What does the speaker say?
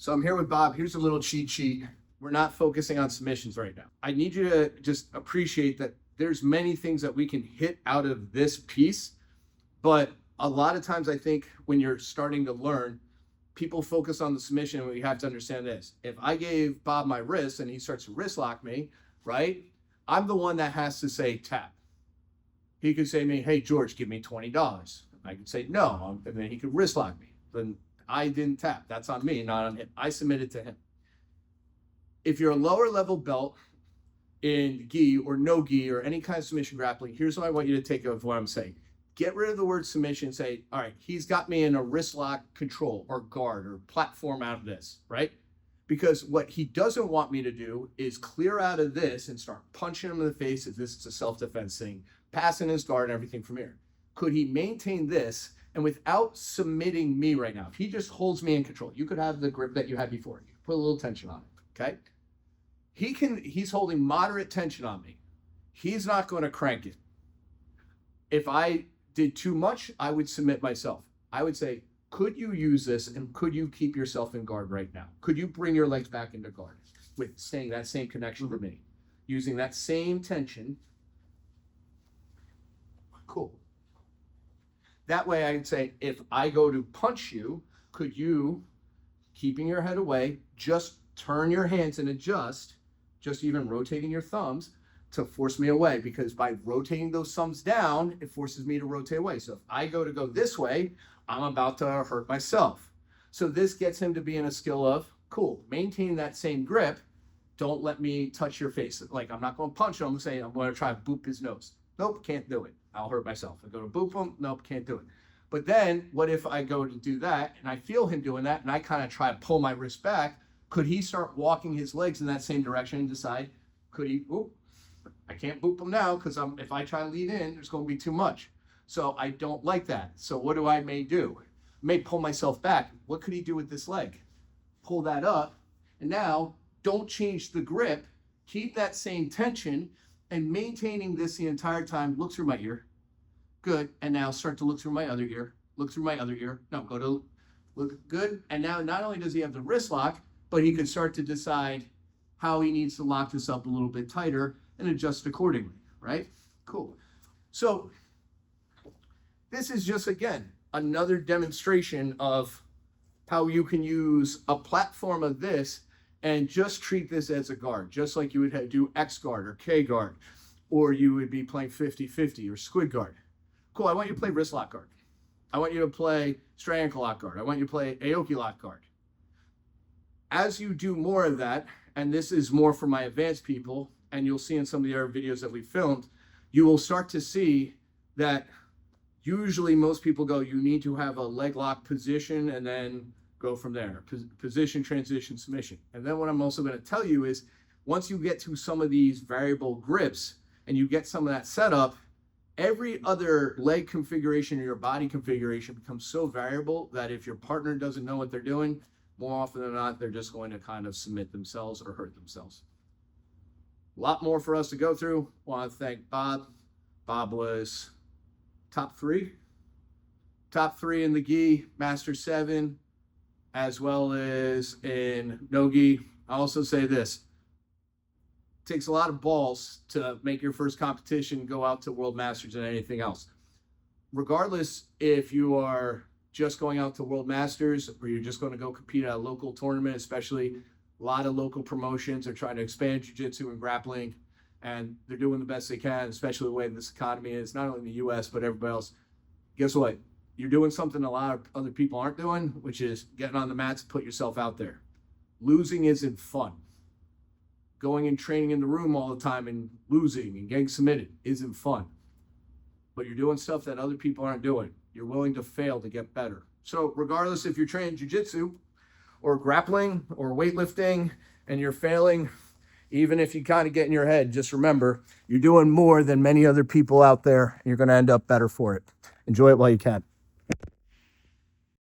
So I'm here with Bob. Here's a little cheat sheet. We're not focusing on submissions right now. I need you to just appreciate that there's many things that we can hit out of this piece, but a lot of times I think when you're starting to learn, people focus on the submission, and we have to understand this. If I gave Bob my wrist and he starts to wrist lock me, right? I'm the one that has to say tap. He could say to me, hey, George, give me $20. I could say no, and then he could wrist lock me. Then I didn't tap. That's on me, not on him. I submitted to him. If you're a lower level belt in gi or no gi or any kind of submission grappling, here's what I want you to take of what I'm saying. Get rid of the word submission. Say, all right, he's got me in a wrist lock control or guard or platform out of this, right? Because what he doesn't want me to do is clear out of this and start punching him in the face if this is a self-defense thing, passing his guard and everything from here. Could he maintain this and without submitting me right now? If he just holds me in control, you could have the grip that you had before. You put a little tension on it, okay? He's holding moderate tension on me. He's not going to crank it. If I did too much, I would submit myself. I would say, could you use this and could you keep yourself in guard right now? Could you bring your legs back into guard with staying that same connection for me? Using that same tension. Cool. That way I would say, if I go to punch you, could you, keeping your head away, just turn your hands and adjust, just even rotating your thumbs to force me away, because by rotating those thumbs down, it forces me to rotate away. So if I go this way, I'm about to hurt myself. So this gets him to be in a skill of, cool, maintain that same grip. Don't let me touch your face. Like, I'm not going to punch him. I'm saying I'm going to try to boop his nose. Nope, can't do it. I'll hurt myself. I go to boop him. Nope, can't do it. But then what if I go to do that and I feel him doing that and I kind of try to pull my wrist back? Could he start walking his legs in that same direction and decide, could he, oop, I can't boop him now because if I try to lead in, there's going to be too much. So I don't like that. So what do I may do? I may pull myself back. What could he do with this leg? Pull that up. And now don't change the grip. Keep that same tension and maintaining this the entire time. Look through my ear. Good. And now start to look through my other ear. Look through my other ear. No, go to look good. And now not only does he have the wrist lock, but he can start to decide how he needs to lock this up a little bit tighter and adjust accordingly, right? Cool. So this is just, again, another demonstration of how you can use a platform of this and just treat this as a guard, just like you would do X guard or K guard, or you would be playing 50-50 or squid guard. Cool, I want you to play wrist lock guard. I want you to play straight ankle lock guard. I want you to play Aoki lock guard. As you do more of that, and this is more for my advanced people, and you'll see in some of the other videos that we filmed, you will start to see that usually most people go, you need to have a leg lock position and then go from there. Position, transition, submission. And then what I'm also going to tell you is once you get to some of these variable grips and you get some of that set up, every other leg configuration or your body configuration becomes so variable that if your partner doesn't know what they're doing, more often than not, they're just going to kind of submit themselves or hurt themselves. A lot more for us to go through. I want to thank Bob. Bob was top three in the gi, Master 7, as well as in no gi. I also say this, it takes a lot of balls to make your first competition go out to World Masters and anything else. Regardless if you are just going out to World Masters or you're just going to go compete at a local tournament, especially a lot of local promotions are trying to expand jiu-jitsu and grappling, and they're doing the best they can, especially the way this economy is, not only in the US, but everybody else. Guess what? You're doing something a lot of other people aren't doing, which is getting on the mats, put yourself out there. Losing isn't fun. Going and training in the room all the time and losing and getting submitted isn't fun. But you're doing stuff that other people aren't doing. You're willing to fail to get better. So regardless if you're training jiu-jitsu or grappling or weightlifting and you're failing, even if you kind of get in your head, just remember, you're doing more than many other people out there, and you're going to end up better for it. Enjoy it while you can.